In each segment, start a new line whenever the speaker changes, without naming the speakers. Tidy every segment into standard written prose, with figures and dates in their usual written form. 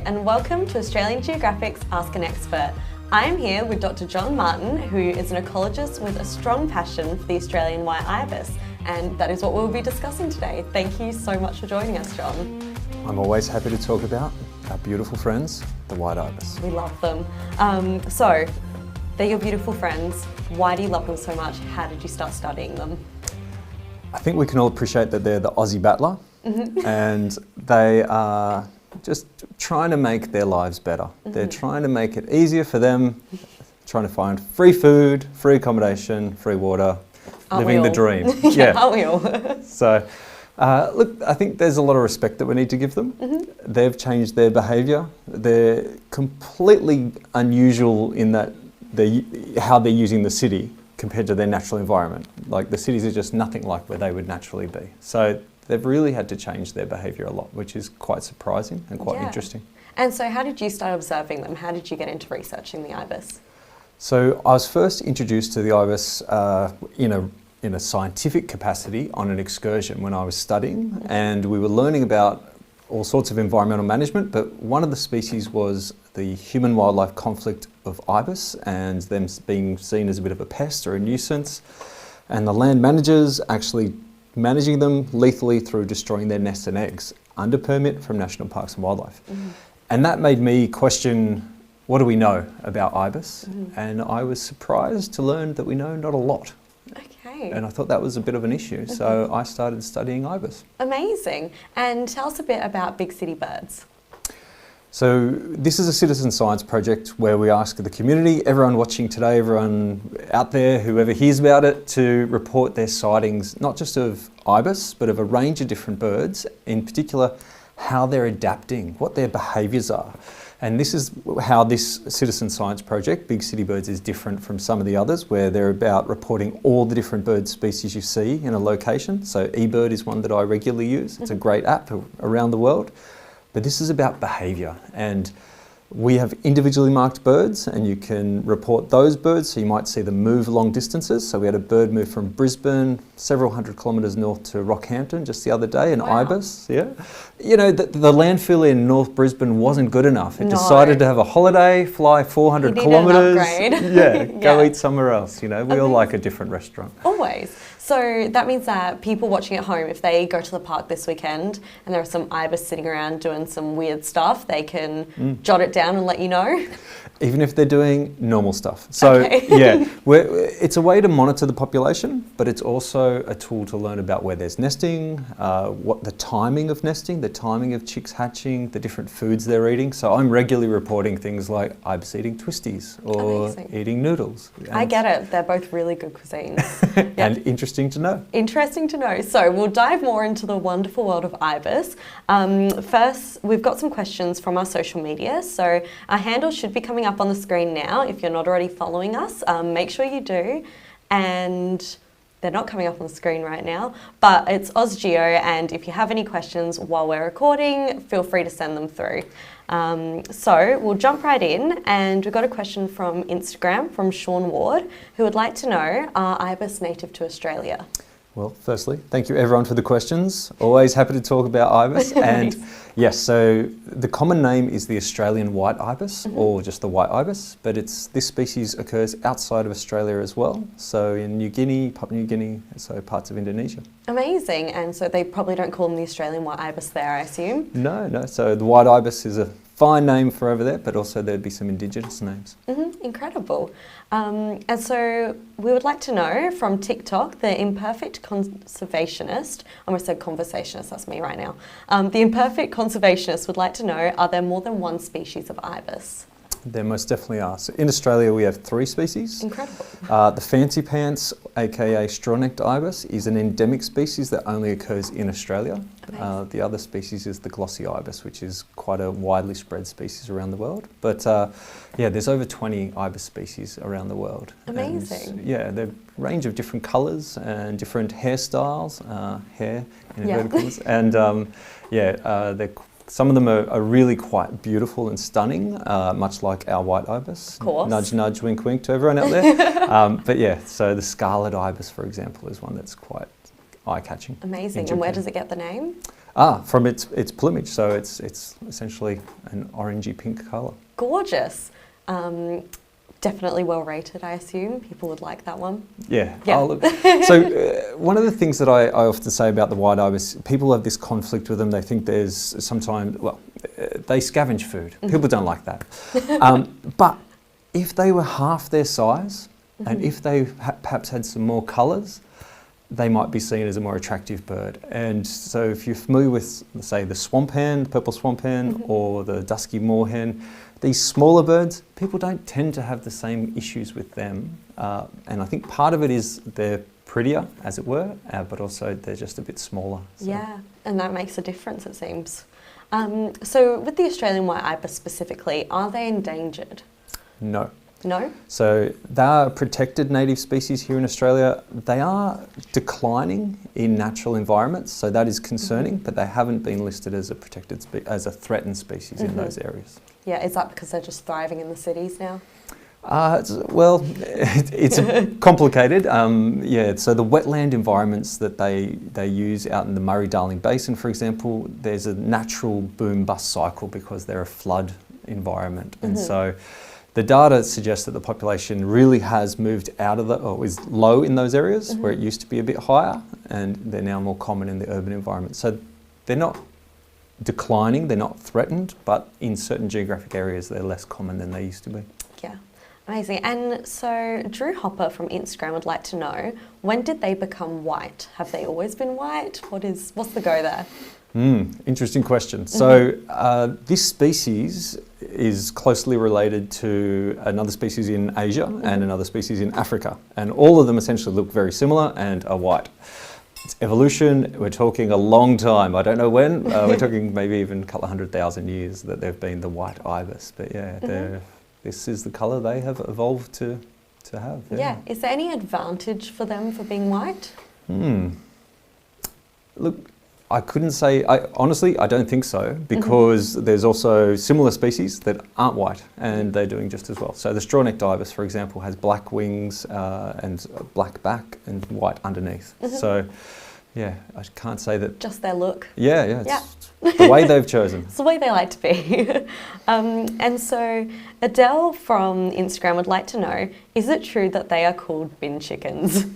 and welcome to Australian Geographic's Ask an Expert. I am here with Dr. John Martin, who is an ecologist with a strong passion for the Australian white ibis, and that is what we'll be discussing today. Thank you so much for joining us, John.
I'm always happy to talk about our beautiful friends, the white ibis.
We love them. So, they're your beautiful friends. Why do you love them so much? How did you start studying them?
I think we can all appreciate that they're the Aussie battler, and they are just trying to make their lives better. They're trying to make it easier for them, trying to find free food, free accommodation, free water, living the dream.
Aren't we all?
So, look, I think there's a lot of respect that we need to give them. They've changed their behaviour. They're completely unusual in that how they're using the city compared to their natural environment. Like, the cities are just nothing like where they would naturally be. So they've really had to change their behaviour a lot, which is quite surprising and quite interesting.
And so how did you start observing them? How did you get into researching the ibis?
So I was first introduced to the ibis in a scientific capacity on an excursion when I was studying, and we were learning about all sorts of environmental management, but one of the species was the human-wildlife conflict of ibis, and them being seen as a bit of a pest or a nuisance, and the land managers actually managing them lethally through destroying their nests and eggs under permit from National Parks and Wildlife. And that made me question, what do we know about ibis? And I was surprised to learn that we know not a lot.
Okay.
And I thought that was a bit of an issue, so I started studying ibis.
Amazing. And tell us a bit about big city birds.
So this is a citizen science project where we ask the community, everyone watching today, everyone out there, whoever hears about it, to report their sightings, not just of ibis, but of a range of different birds, in particular how they're adapting, what their behaviours are. And this is how this citizen science project, Big City Birds, is different from some of the others, where they're about reporting all the different bird species you see in a location. So eBird is one that I regularly use. It's a great app around the world. But this is about behaviour, and we have individually marked birds, and you can report those birds, so you might see them move long distances. So we had a bird move from Brisbane several hundred kilometres north to Rockhampton just the other day, an ibis. You know, the landfill in North Brisbane wasn't good enough. It decided to have a holiday, fly 400 kilometres. Go eat somewhere else. You know, we all like a different restaurant.
Always. So that means that people watching at home, if they go to the park this weekend and there are some ibis sitting around doing some weird stuff, they can jot it down and let you know.
Even if they're doing normal stuff. So it's a way to monitor the population, but it's also a tool to learn about where there's nesting, what the timing of nesting, the timing of chicks hatching, the different foods they're eating. So I'm regularly reporting things like ibis eating twisties or eating noodles.
I get it. They're both really good cuisines.
And interesting to know.
Interesting to know. So we'll dive more into the wonderful world of ibis. First, we've got some questions from our social media. So our handle should be coming up on the screen now. If you're not already following us, make sure you do. And they're not coming up on the screen right now, but it's ausgeo, and if you have any questions while we're recording, feel free to send them through. So we'll jump right in, and we've got a question from Instagram from Sean Ward, who would like to know, are ibis native to Australia?
Well, firstly, thank you everyone for the questions. Always happy to talk about ibis. And yes, so the common name is the Australian white ibis, or just the white ibis, but this species occurs outside of Australia as well. So in New Guinea, Papua New Guinea, so parts of Indonesia.
Amazing. And so they probably don't call them the Australian white ibis there, I assume?
No. So the white ibis is a fine name for over there, but also there'd be some indigenous names.
Incredible. And so we would like to know from TikTok, the imperfect conservationist, I almost said conversationist, that's me right now. The imperfect conservationist would like to know, are there more than one species of ibis?
There most definitely are. So in Australia we have 3 species.
Incredible.
The fancy pants, aka straw-necked ibis, is an endemic species that only occurs in Australia. The other species is the glossy ibis, which is quite a widely spread species around the world. But there's over 20 ibis species around the world.
Amazing.
And, they're a range of different colours and different hairstyles, hair in inverted commas, and they're some of them are really quite beautiful and stunning, much like our white ibis.
Of course.
Nudge, nudge, wink, wink to everyone out there. So the scarlet ibis, for example, is one that's quite eye-catching.
Amazing. And where does it get the name?
From its plumage. So it's essentially an orangey pink colour.
Gorgeous. Definitely well rated, I assume. People would like that one.
Yeah. Look, so one of the things that I often say about the white ibis, people have this conflict with them. They think there's sometimes, they scavenge food. People don't like that. But if they were half their size, and if they perhaps had some more colours, they might be seen as a more attractive bird. And so if you're familiar with, say, the swamp hen, purple swamp hen, or the dusky moorhen, these smaller birds, people don't tend to have the same issues with them. And I think part of it is they're prettier, as it were, but also they're just a bit smaller. So.
Yeah, and that makes a difference, it seems. So with the Australian white ibis specifically, are they endangered?
No.
No?
So they are a protected native species here in Australia. They are declining in natural environments, so that is concerning, but they haven't been listed as a as a threatened species in those areas.
Yeah, is that because they're just thriving in the cities now?
It's complicated. So the wetland environments that they use out in the Murray-Darling Basin, for example, there's a natural boom-bust cycle because they're a flood environment. And so the data suggests that the population really has moved out of or is low in those areas where it used to be a bit higher, and they're now more common in the urban environment. So they're not declining, they're not threatened, but in certain geographic areas they're less common than they used to be.
Yeah, amazing. And so Drew Hopper from Instagram would like to know, when did they become white? Have they always been white? What's the go there?
Interesting question. So this species is closely related to another species in Asia and another species in Africa, and all of them essentially look very similar and are white. It's evolution. We're talking a long time. I don't know when. We're talking maybe even a couple of 100,000 years that they've been the white ibis. But yeah, this is the colour they have evolved to have.
Yeah. Is there any advantage for them for being white?
Look, I couldn't say. Honestly, I don't think so, because there's also similar species that aren't white, and they're doing just as well. So the straw-necked ibis, for example, has black wings and a black back and white underneath. So, yeah, I can't say that.
Just their look.
Yeah. It's the way they've chosen.
It's the way they like to be. And so Adele from Instagram would like to know, is it true that they are called bin chickens?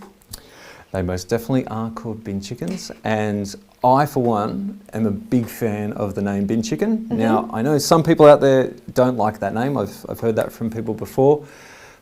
They most definitely are called bin chickens, and I, for one, am a big fan of the name bin chicken. Now, I know some people out there don't like that name. I've heard that from people before.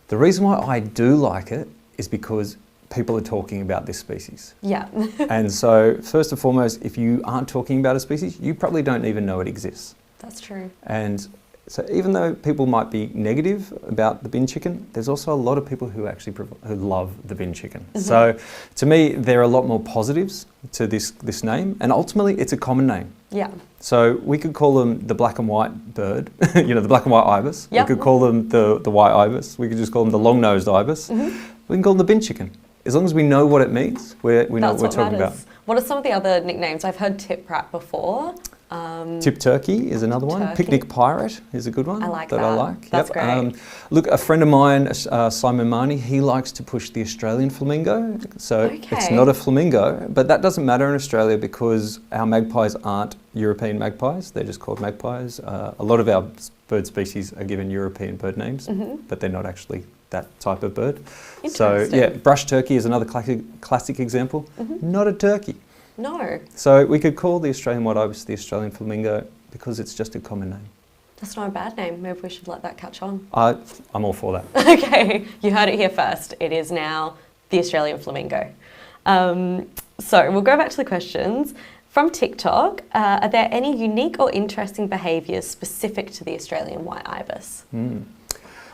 The reason why I do like it is because people are talking about this species. Yeah. And so, first and foremost, if you aren't talking about a species, you probably don't even know it exists.
That's true.
And so even though people might be negative about the bin chicken, there's also a lot of people who actually who love the bin chicken. So to me, there are a lot more positives to this name, and ultimately it's a common name. Yeah. So we could call them the black and white bird, the black and white ibis. Yep. We could call them the white ibis. We could just call them the long-nosed ibis. We can call them the bin chicken. As long as we know what it means, we know what we're talking about.
What are some of the other nicknames? I've heard tip rat before.
Tip turkey is another one. Picnic pirate is a good one.
I like that.
I like.
That's great.
Look, a friend of mine, Simon Marnie, he likes to push the Australian flamingo. So it's not a flamingo, but that doesn't matter in Australia because our magpies aren't European magpies. They're just called magpies. A lot of our bird species are given European bird names, but they're not actually that type of bird. So yeah, brush turkey is another classic example. Not a turkey.
No.
So we could call the Australian white ibis the Australian flamingo because it's just a common name.
That's not a bad name. Maybe we should let that catch on.
I'm all for that.
Okay, you heard it here first. It is now the Australian flamingo. So we'll go back to the questions. From TikTok, are there any unique or interesting behaviours specific to the Australian white ibis?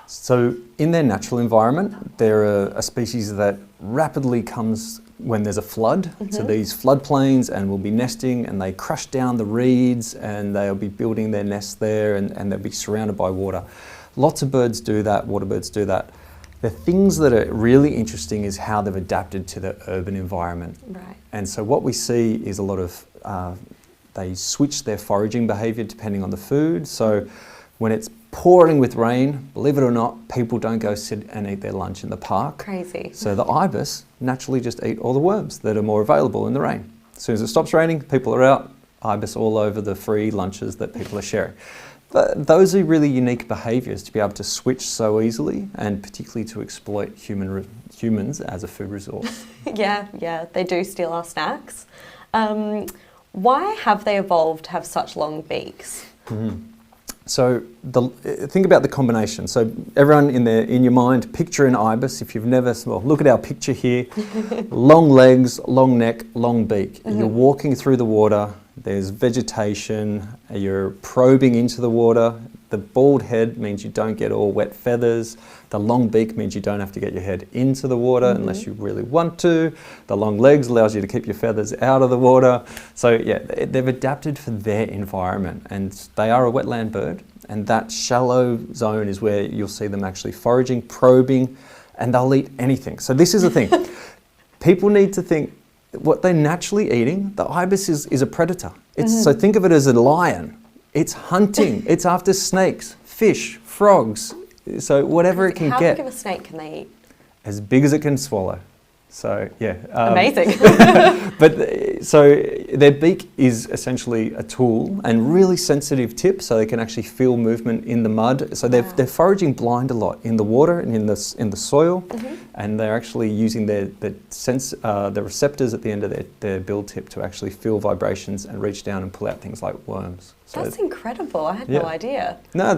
So in their natural environment, they're a species that rapidly comes when there's a flood to these floodplains and will be nesting, and they crush down the reeds and they'll be building their nests there, and they'll be surrounded by water. Lots of birds do that, water birds do that. The things that are really interesting is how they've adapted to the urban environment. Right. And so what we see is a lot of, they switch their foraging behaviour depending on the food. So when it's pouring with rain, believe it or not, people don't go sit and eat their lunch in the park.
Crazy.
So the ibis naturally just eat all the worms that are more available in the rain. As soon as it stops raining, people are out ibis all over the free lunches that people are sharing. But those are really unique behaviours to be able to switch so easily, and particularly to exploit humans as a food resource.
Yeah, they do steal our snacks. Why have they evolved to have such long beaks?
So think about the combination. So everyone in your mind, picture an ibis. If you've never, well, look at our picture here. Long legs, long neck, long beak. You're walking through the water. There's vegetation. You're probing into the water. The bald head means you don't get all wet feathers. The long beak means you don't have to get your head into the water unless you really want to. The long legs allows you to keep your feathers out of the water. So yeah, they've adapted for their environment, and they are a wetland bird, and that shallow zone is where you'll see them actually foraging, probing, and they'll eat anything. So this is the thing. People need to think what they're naturally eating. The ibis is a predator. So think of it as a lion. It's hunting. It's after snakes, fish, frogs. So whatever it can
How
get.
big of a snake can they eat?
As big as it can swallow. So yeah.
Amazing.
But so their beak is essentially a tool and really sensitive tip, so they can actually feel movement in the mud. So they're foraging blind a lot in the water and in the soil, and they're actually using the receptors at the end of their bill tip to actually feel vibrations and reach down and pull out things like worms. So
that's incredible. I had no idea.
No,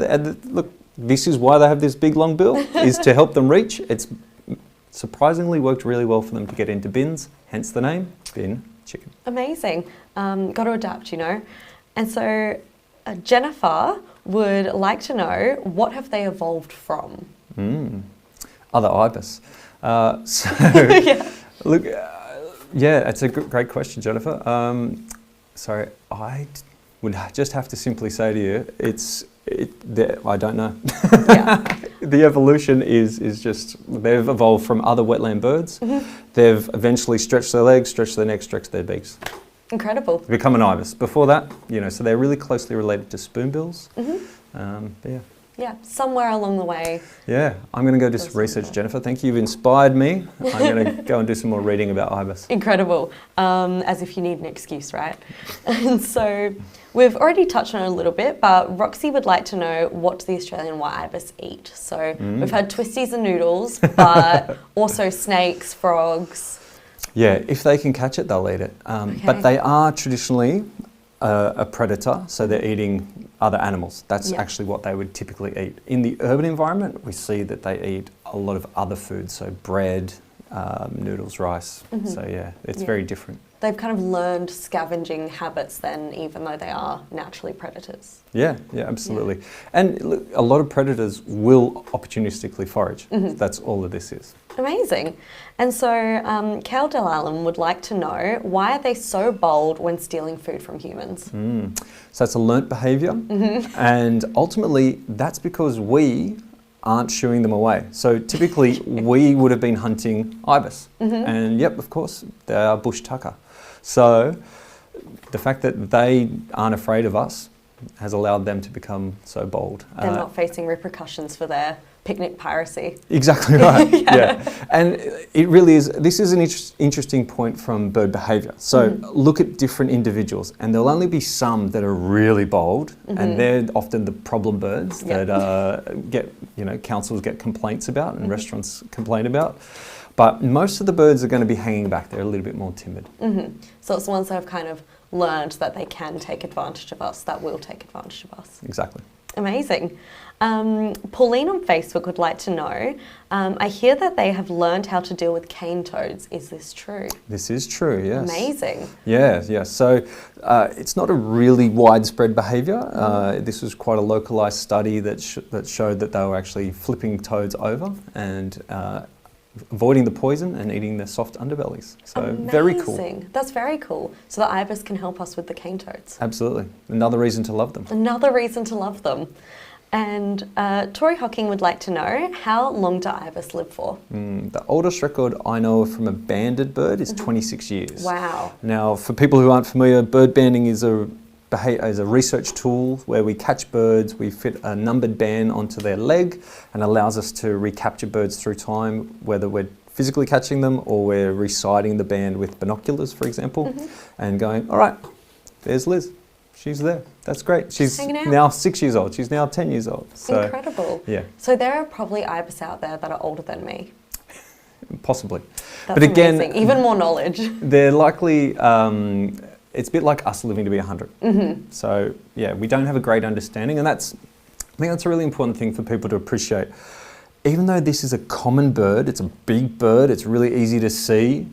look, this is why they have this big long bill, is to help them reach. It's surprisingly worked really well for them to get into bins, hence the name, bin chicken. Amazing.
Got to adapt, you know. And so Jennifer would like to know, what have they evolved from?
Other ibis. Look, it's a great question, Jennifer. So I would just have to simply say to you, I don't know. The evolution is just, they've evolved from other wetland birds. They've eventually stretched their legs, stretched their necks, stretched their beaks.
Incredible.
To become an ibis. Before that, so they're really closely related to spoonbills.
Yeah, somewhere along the way.
Yeah, I'm going to go do some research, Jennifer. Thank you. You've inspired me. I'm going to go and do some more reading about ibis.
Incredible. As if you need an excuse, right? And so we've already touched on it a little bit, but Roxy would like to know, what do the Australian white ibis eat? So we've had twisties and noodles, but also snakes, frogs.
Yeah, if they can catch it, they'll eat it. But they are traditionally a predator, so they're eating other animals. That's actually what they would typically eat. In the urban environment, we see that they eat a lot of other foods, so bread, noodles, rice. So yeah, it's very different.
They've kind of learned scavenging habits then, even though they are naturally predators. Yeah,
absolutely. And look, a lot of predators will opportunistically forage. That's all that this is.
Amazing. And so Cal Delalam would like to know, why are they so bold when stealing food from humans?
So it's a learnt behaviour, and ultimately that's because we aren't shooing them away. So typically we would have been hunting ibis, and of course they are bush tucker. So the fact that they aren't afraid of us has allowed them to become so bold.
They're not facing repercussions for their picnic piracy.
Exactly right. And it really is. This is an interesting point from bird behaviour. So look at different individuals, and there'll only be some that are really bold, and they're often the problem birds that councils get complaints about and restaurants complain about. But most of the birds are going to be hanging back. They're a little bit more timid.
So it's the ones that have kind of learned that they can take advantage of us, that will take advantage of us.
Exactly.
Amazing. Pauline on Facebook would like to know, I hear that they have learned how to deal with cane toads. Is this true?
This is true, yes.
Amazing.
Yeah. So it's not a really widespread behaviour. This was quite a localised study that showed that they were actually flipping toads over and avoiding the poison and eating the soft underbellies. So
amazing.
Very cool.
That's very cool. So the ibis can help us with the cane toads.
Absolutely. Another reason to love them.
Another reason to love them. And Tori Hocking would like to know, how long do ibis live for?
The oldest record I know from a banded bird is 26 years.
Wow.
Now, for people who aren't familiar, bird banding is a research tool where we catch birds, we fit a numbered band onto their leg, and allows us to recapture birds through time, whether we're physically catching them or we're resighting the band with binoculars, for example, and going, all right, there's Liz. She's there. That's great. She's
hanging out.
now 6 years old. She's now 10 years old. So,
incredible.
Yeah.
So there are probably ibis out there that are older than me.
Possibly.
That's
but again,
amazing. Even more knowledge.
They're likely, it's a bit like us living to be 100. So yeah, we don't have a great understanding, and I think that's a really important thing for people to appreciate. Even though this is a common bird, it's a big bird, it's really easy to see,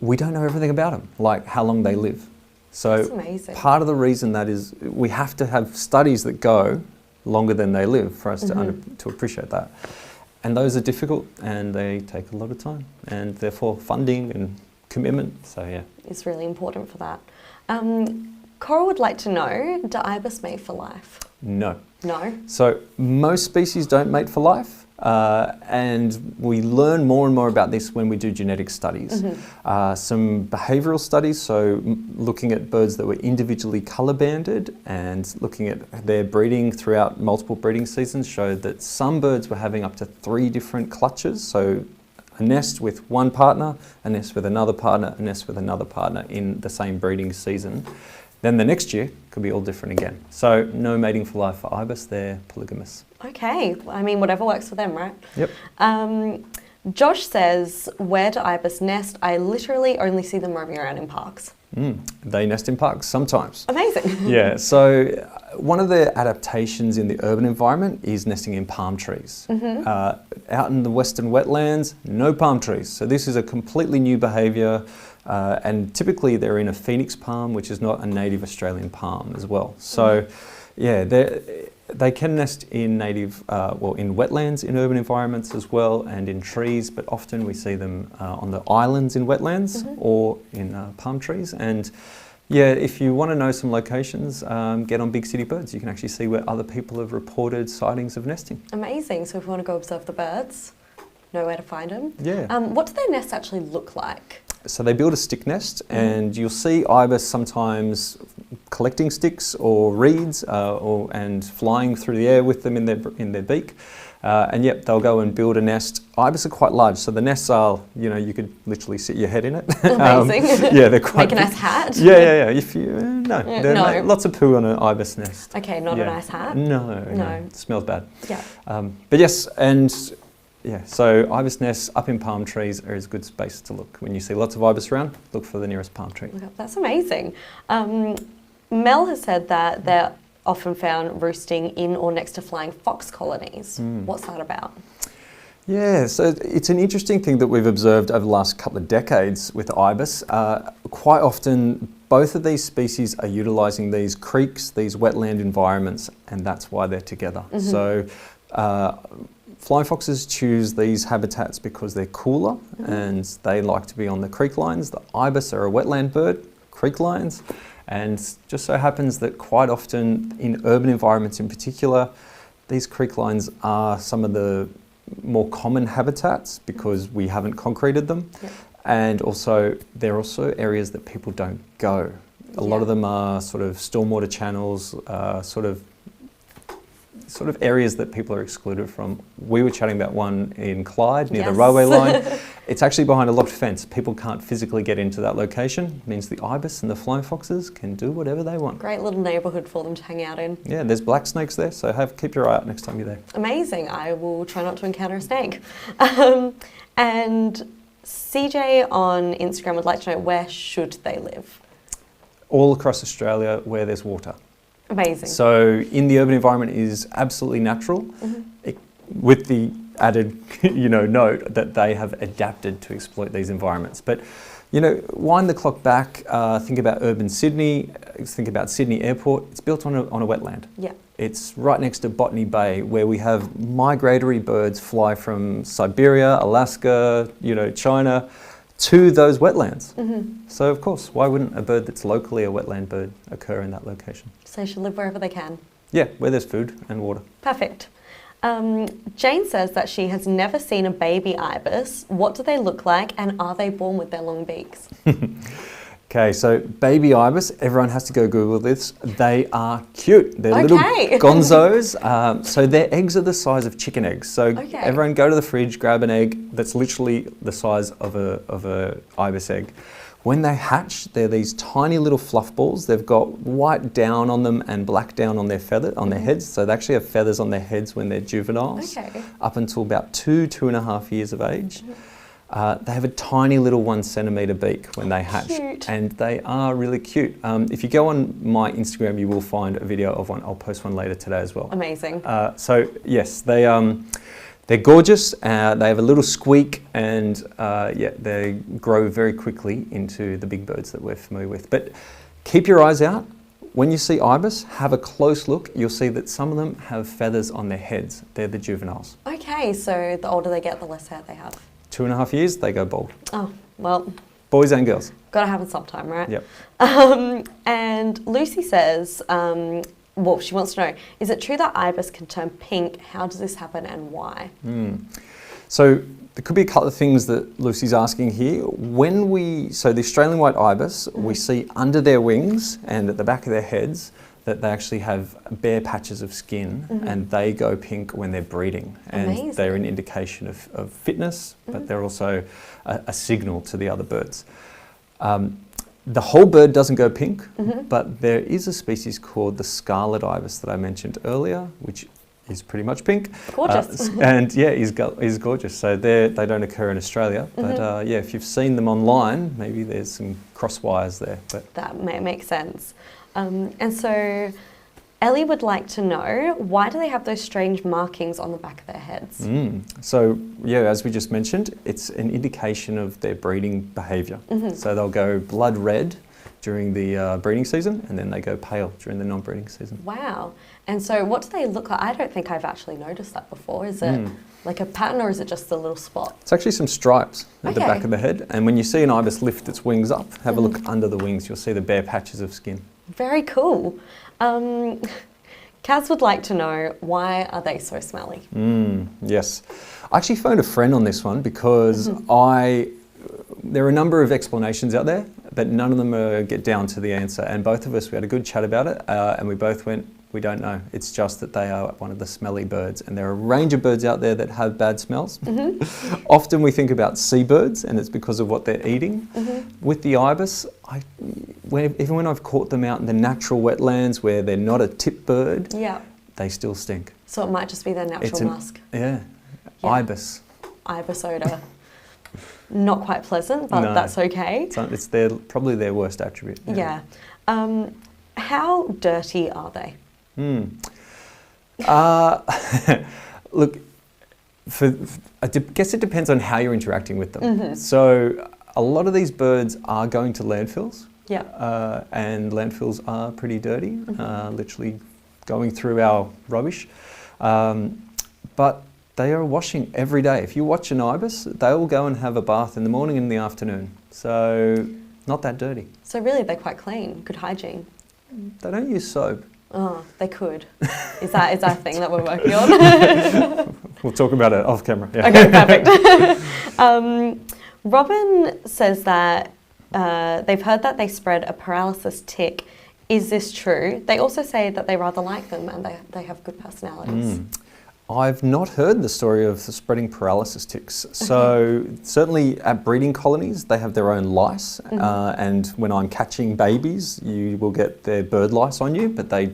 we don't know everything about them, like how long they live. So
That's amazing.
part of the reason that is we have to have studies that go longer than they live for us to appreciate that. And those are difficult and they take a lot of time and therefore funding and commitment. So yeah.
It's really important for that. Cora would like to know, do ibis mate for life?
No.
No?
So most species don't mate for life. And we learn more and more about this when we do genetic studies. Some behavioural studies, so looking at birds that were individually colour banded and looking at their breeding throughout multiple breeding seasons showed that some birds were having up to 3 different clutches. So a nest with one partner, a nest with another partner, a nest with another partner in the same breeding season. Then the next year could be all different again. So no mating for life for ibis, they're polygamous.
Okay, I mean, whatever works for them, right?
Yep.
Josh says, where do ibis nest? I literally only see them roaming around in parks.
They nest in parks sometimes.
Amazing.
Yeah, so one of the adaptations in the urban environment is nesting in palm trees. Out in the western wetlands, no palm trees. So this is a completely new behaviour. And typically they're in a phoenix palm, which is not a native Australian palm as well. So yeah, they can nest in in wetlands in urban environments as well and in trees, but often we see them on the islands in wetlands or in palm trees. And yeah, if you want to know some locations, get on Big City Birds. You can actually see where other people have reported sightings of nesting.
Amazing. So if you want to go observe the birds, know where to find them.
Yeah.
What do their nests actually look like?
So they build a stick nest, and you'll see ibis sometimes collecting sticks or reeds and flying through the air with them in their beak. And yep, they'll go and build a nest. Ibis are quite large, so the nests are, you could literally sit your head in it.
Amazing.
Yeah, they're quite
Make a nice hat?
Yeah. If you, no. Lots of poo on an ibis nest.
Okay, not a nice hat?
No. It smells bad.
Yeah.
But yes, and yeah, so ibis nests up in palm trees are a good space to look. When you see lots of ibis around, look for the nearest palm tree.
That's amazing. Mel has said that they're often found roosting in or next to flying fox colonies. What's that about?
Yeah, so it's an interesting thing that we've observed over the last couple of decades with ibis. Quite often, both of these species are utilising these creeks, these wetland environments, and that's why they're together. So flying foxes choose these habitats because they're cooler and they like to be on the creek lines. The ibis are a wetland bird, creek lines, and just so happens that quite often in urban environments in particular, these creek lines are some of the more common habitats because we haven't concreted them. And also, they're also areas that people don't go. A lot of them are sort of stormwater channels, sort of areas that people are excluded from. We were chatting about one in Clyde near the railway line. It's actually behind a locked fence. People can't physically get into that location. It means the ibis and the flying foxes can do whatever they want. Great
little neighbourhood for them to hang out in.
Yeah, there's black snakes there, so keep your eye out next time you're there.
Amazing. I will try not to encounter a snake. And CJ on Instagram would like to know, where should they live?
All across Australia where there's water.
Amazing.
So in the urban environment is absolutely natural, with the added, note that they have adapted to exploit these environments. But, wind the clock back, think about urban Sydney, think about Sydney Airport. It's built on a wetland.
Yeah.
It's right next to Botany Bay, where we have migratory birds fly from Siberia, Alaska, China, to those wetlands. So of course, why wouldn't a bird that's locally a wetland bird occur in that location?
So they should live wherever they can.
Yeah, where there's food and water.
Perfect. Jane says that she has never seen a baby ibis. What do they look like, and are they born with their long beaks?
Okay, so baby ibis, everyone has to go Google this. They are cute. They're little gonzos. So their eggs are the size of chicken eggs. So everyone go to the fridge, grab an egg that's literally the size of a ibis egg. When they hatch, they're these tiny little fluff balls. They've got white down on them and black down on their their heads. So they actually have feathers on their heads when they're juveniles, up until about 2.5 years of age. They have a tiny little 1 centimetre beak when they hatch, and they are really cute. If you go on my Instagram, you will find a video of one. I'll post one later today as well.
Amazing.
So yes, they're gorgeous. They have a little squeak, and they grow very quickly into the big birds that we're familiar with. But keep your eyes out. When you see ibis, have a close look. You'll see that some of them have feathers on their heads. They're the juveniles.
Okay, so the older they get, the less hair they have.
2.5 years, they go bald.
Oh, well.
Boys and girls.
Gotta happen sometime, right?
Yep.
And Lucy says, well, she wants to know, is it true that ibis can turn pink? How does this happen and why?
So there could be a couple of things that Lucy's asking here. So the Australian white ibis, we see under their wings and at the back of their heads that they actually have bare patches of skin, and they go pink when they're breeding. And they're an indication of fitness, but they're also a signal to the other birds. The whole bird doesn't go pink, but there is a species called the scarlet ibis that I mentioned earlier, which is pretty much pink.
Gorgeous.
And yeah, he's gorgeous. So they don't occur in Australia, but if you've seen them online, maybe there's some cross wires there. But
that may make sense. And so Ellie would like to know, why do they have those strange markings on the back of their heads?
So yeah, as we just mentioned, it's an indication of their breeding behaviour. So they'll go blood red during the breeding season, and then they go pale during the non-breeding season.
Wow. And so what do they look like? I don't think I've actually noticed that before. Is it like a pattern, or is it just a little spot?
It's actually some stripes at the back of the head. And when you see an ibis lift its wings up, have a look under the wings, you'll see the bare patches of skin.
Very cool. Kaz would like to know, why are they so smelly?
Yes. I actually phoned a friend on this one because there are a number of explanations out there, but none of them get down to the answer. And both of us, we had a good chat about it, and we both went, we don't know. It's just that they are one of the smelly birds, and there are a range of birds out there that have bad smells. Often we think about seabirds, and it's because of what they're eating. With the ibis, even when I've caught them out in the natural wetlands where they're not a tip bird, they still stink.
So it might just be their natural musk.
Ibis.
Ibis odour. Not quite pleasant, but that's okay.
It's probably their worst attribute.
Yeah. How dirty are they?
Look, I guess it depends on how you're interacting with them. So a lot of these birds are going to landfills. And landfills are pretty dirty, literally going through our rubbish. But they are washing every day. If you watch an ibis, they will go and have a bath in the morning and in the afternoon. So not that dirty.
So really they're quite clean, good hygiene.
They don't use soap.
Oh, they could. Is that a thing that we're working on?
We'll talk about it off camera. Yeah.
Okay, perfect. Robin says that they've heard that they spread a paralysis tick. Is this true? They also say that they rather like them and they have good personalities.
I've not heard the story of the spreading paralysis ticks. So certainly at breeding colonies, they have their own lice. And when I'm catching babies, you will get their bird lice on you, but they're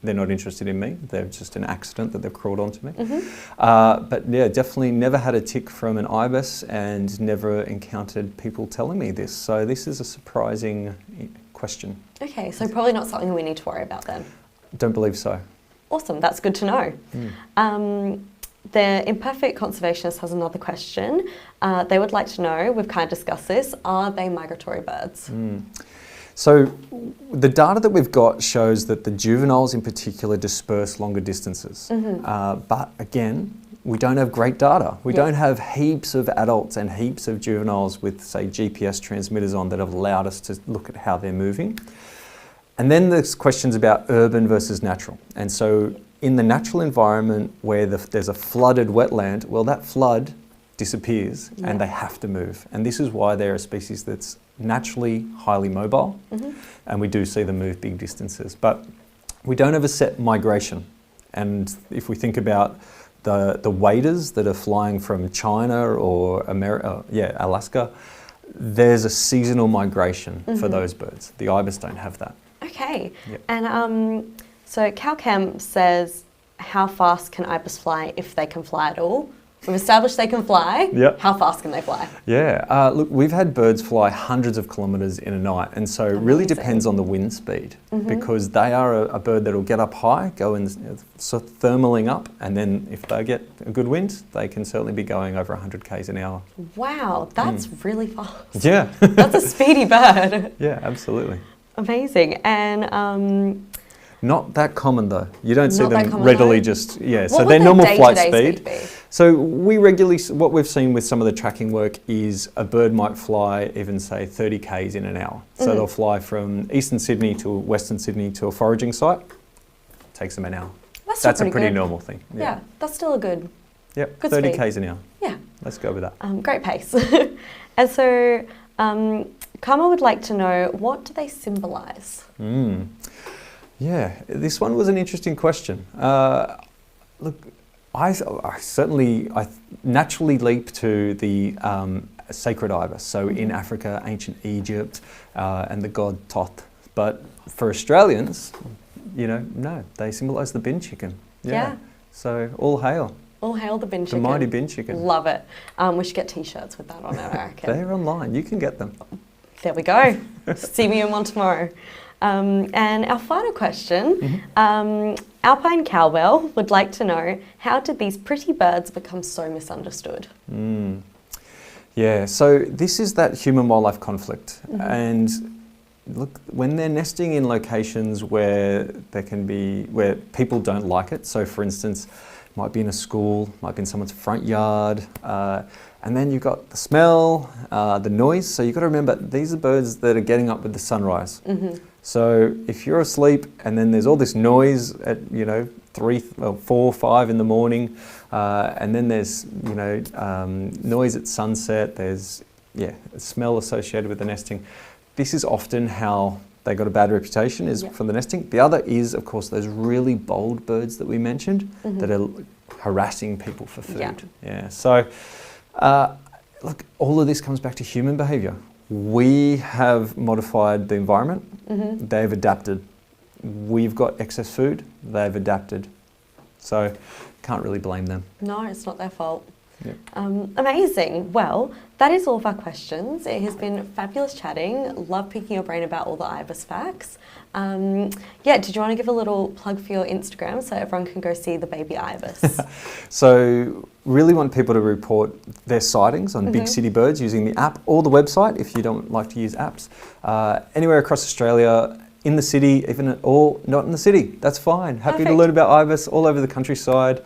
not interested in me. They're just an accident that they've crawled onto me. But yeah, definitely never had a tick from an ibis and never encountered people telling me this. So this is a surprising question. Okay,
so probably not something we need to worry about then.
Don't believe so.
Awesome, that's good to know. The Imperfect Conservationist has another question. They would like to know, we've kind of discussed this, are they migratory birds?
So the data that we've got shows that the juveniles in particular disperse longer distances. But again, we don't have great data. We don't have heaps of adults and heaps of juveniles with, say, GPS transmitters on that have allowed us to look at how they're moving. And then there's questions about urban versus natural. And so in the natural environment where there's a flooded wetland, well, that flood disappears and they have to move. And this is why they're a species that's naturally highly mobile. And we do see them move big distances. But we don't have a set migration. And if we think about the waders that are flying from China or Alaska, there's a seasonal migration for those birds. The ibis don't have that.
Okay.
Yep.
And so Calcam says, how fast can ibis fly if they can fly at all? We've established they can fly.
Yep.
How fast can they fly?
Yeah, look, we've had birds fly hundreds of kilometres in a night, and so it really depends on the wind speed, because they are a bird that will get up high, go in sort of thermaling up, and then if they get a good wind, they can certainly be going over 100 k's an hour.
Wow, that's really fast.
Yeah.
That's a speedy bird.
Yeah, absolutely.
Amazing. And
not that common though. You don't see
Not that
them
common
readily
though?
just, yeah,
What
so
would
their
their
normal flight
day-to-day
speed.
speed be?
So we regularly, what we've seen with some of the tracking work is a bird might fly even say 30 k's in an hour. So they'll fly from eastern Sydney to western Sydney to a foraging site. Takes them an hour. That's a pretty
good.
normal thing.
Yeah, that's still a good.
Yep,
Good
30
speed.
k's an hour.
Yeah.
Let's go with that.
Great pace. And so Karma would like to know, what do they symbolise?
Yeah, this one was an interesting question. Look, I naturally leap to the sacred ibis. So in Africa, ancient Egypt, and the god Thoth. But for Australians, no, they symbolise the bin chicken.
Yeah.
So all hail.
All hail the bin
The
chicken.
mighty bin chicken.
Love it. We should get t-shirts with that on it, I reckon.
They're online. You can get them.
There we go. See me in one tomorrow. And our final question, Alpine Cowbell would like to know, how did these pretty birds become so misunderstood?
Yeah, so this is that human-wildlife conflict. And look, when they're nesting in locations where where people don't like it, so for instance, might be in a school, might be in someone's front yard, and then you've got the smell, the noise. So you've got to remember, these are birds that are getting up with the sunrise. So if you're asleep and then there's all this noise at 3, 4, 5 in the morning, and then there's noise at sunset. There's a smell associated with the nesting. This is often how they got a bad reputation, is from the nesting. The other is, of course, those really bold birds that we mentioned that are harassing people for food. Yeah. So look, all of this comes back to human behaviour. We have modified the environment. They've adapted. We've got excess food. They've adapted. So can't really blame them.
No, it's not their fault.
Yep.
Amazing. Well, that is all of our questions. It has been fabulous chatting. Love picking your brain about all the ibis facts. Did you want to give a little plug for your Instagram so everyone can go see the baby ibis?
So really want people to report their sightings on big city birds using the app or the website if you don't like to use apps. Anywhere across Australia, in the city, or not in the city, that's fine. Happy to learn about ibis all over the countryside.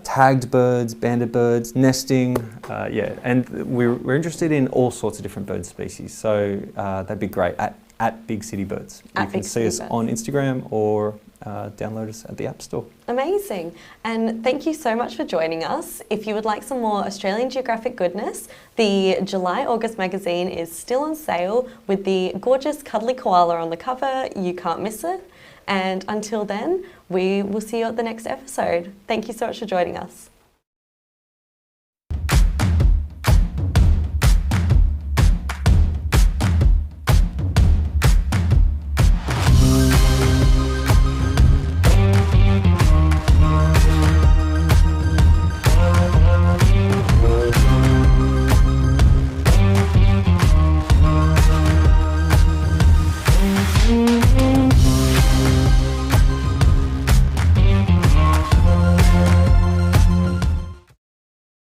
Tagged birds, banded birds, nesting, and we're interested in all sorts of different bird species, so that'd be great at Big City Birds. You can see us on Instagram or download us at the App Store.
Amazing. And thank you so much for joining us. If you would like some more Australian Geographic goodness, the July-August magazine is still on sale with the gorgeous cuddly koala on the cover. You can't miss it. And until then, we will see you at the next episode. Thank you so much for joining us.